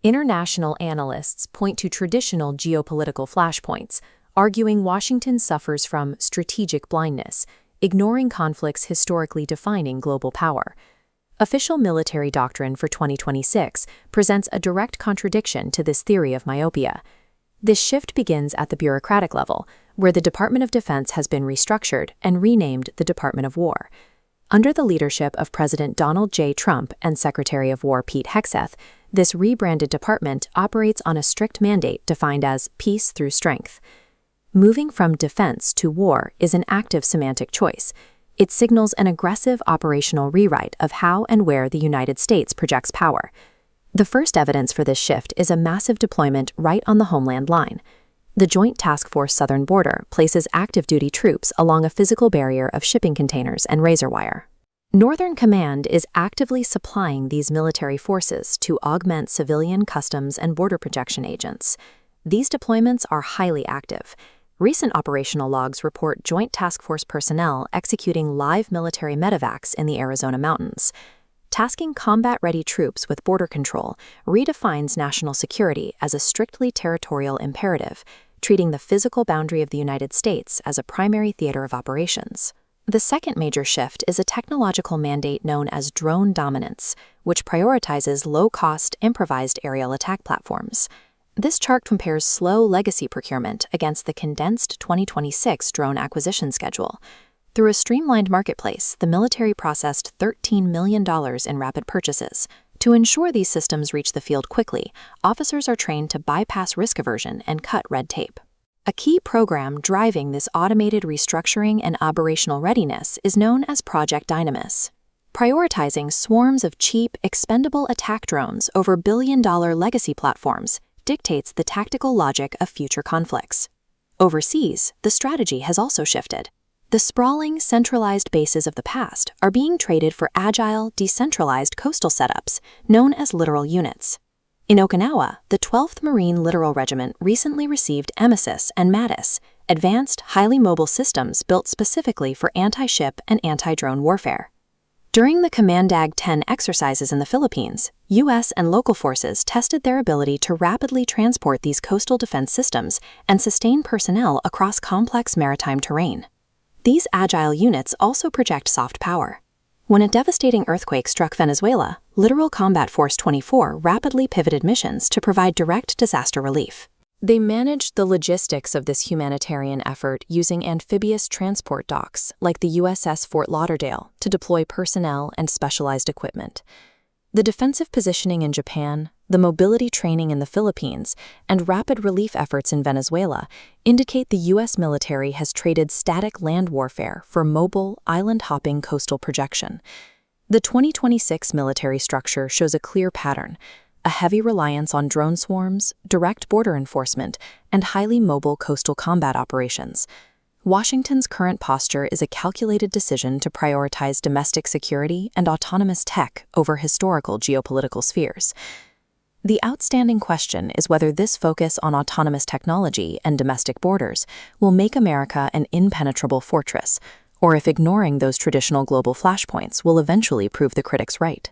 International analysts point to traditional geopolitical flashpoints, arguing Washington suffers from strategic blindness, ignoring conflicts historically defining global power. Official military doctrine for 2026 presents a direct contradiction to this theory of myopia. This shift begins at the bureaucratic level, where the Department of Defense has been restructured and renamed the Department of War. Under the leadership of President Donald J. Trump and Secretary of War Pete Hegseth, this rebranded department operates on a strict mandate defined as peace through strength. Moving from defense to war is an active semantic choice. It signals an aggressive operational rewrite of how and where the United States projects power. The first evidence for this shift is a massive deployment right on the Homeland line. The Joint Task Force Southern Border places active-duty troops along a physical barrier of shipping containers and razor wire. Northern Command is actively supplying these military forces to augment civilian customs and border protection agents. These deployments are highly active. Recent operational logs report Joint Task Force personnel executing live military medevacs in the Arizona mountains. Tasking combat-ready troops with border control redefines national security as a strictly territorial imperative, treating the physical boundary of the United States as a primary theater of operations. The second major shift is a technological mandate known as drone dominance, which prioritizes low-cost, improvised aerial attack platforms. This chart compares slow legacy procurement against the condensed 2026 drone acquisition schedule. Through a streamlined marketplace, the military processed $13 million in rapid purchases. To ensure these systems reach the field quickly, officers are trained to bypass risk aversion and cut red tape. A key program driving this automated restructuring and operational readiness is known as Project Dynamis. Prioritizing swarms of cheap, expendable attack drones over billion-dollar legacy platforms dictates the tactical logic of future conflicts. Overseas, the strategy has also shifted. The sprawling, centralized bases of the past are being traded for agile, decentralized coastal setups, known as littoral units. In Okinawa, the 12th Marine Littoral Regiment recently received Emesis and Mattis, advanced, highly mobile systems built specifically for anti-ship and anti-drone warfare. During the Comandag-10 exercises in the Philippines, U.S. and local forces tested their ability to rapidly transport these coastal defense systems and sustain personnel across complex maritime terrain. These agile units also project soft power. When a devastating earthquake struck Venezuela, Littoral Combat Force 24 rapidly pivoted missions to provide direct disaster relief. They managed the logistics of this humanitarian effort using amphibious transport docks like the USS Fort Lauderdale to deploy personnel and specialized equipment. The defensive positioning in Japan, the mobility training in the Philippines, and rapid relief efforts in Venezuela indicate the U.S. military has traded static land warfare for mobile, island-hopping coastal projection. The 2026 military structure shows a clear pattern: a heavy reliance on drone swarms, direct border enforcement, and highly mobile coastal combat operations. Washington's current posture is a calculated decision to prioritize domestic security and autonomous tech over historical geopolitical spheres. The outstanding question is whether this focus on autonomous technology and domestic borders will make America an impenetrable fortress, or if ignoring those traditional global flashpoints will eventually prove the critics right.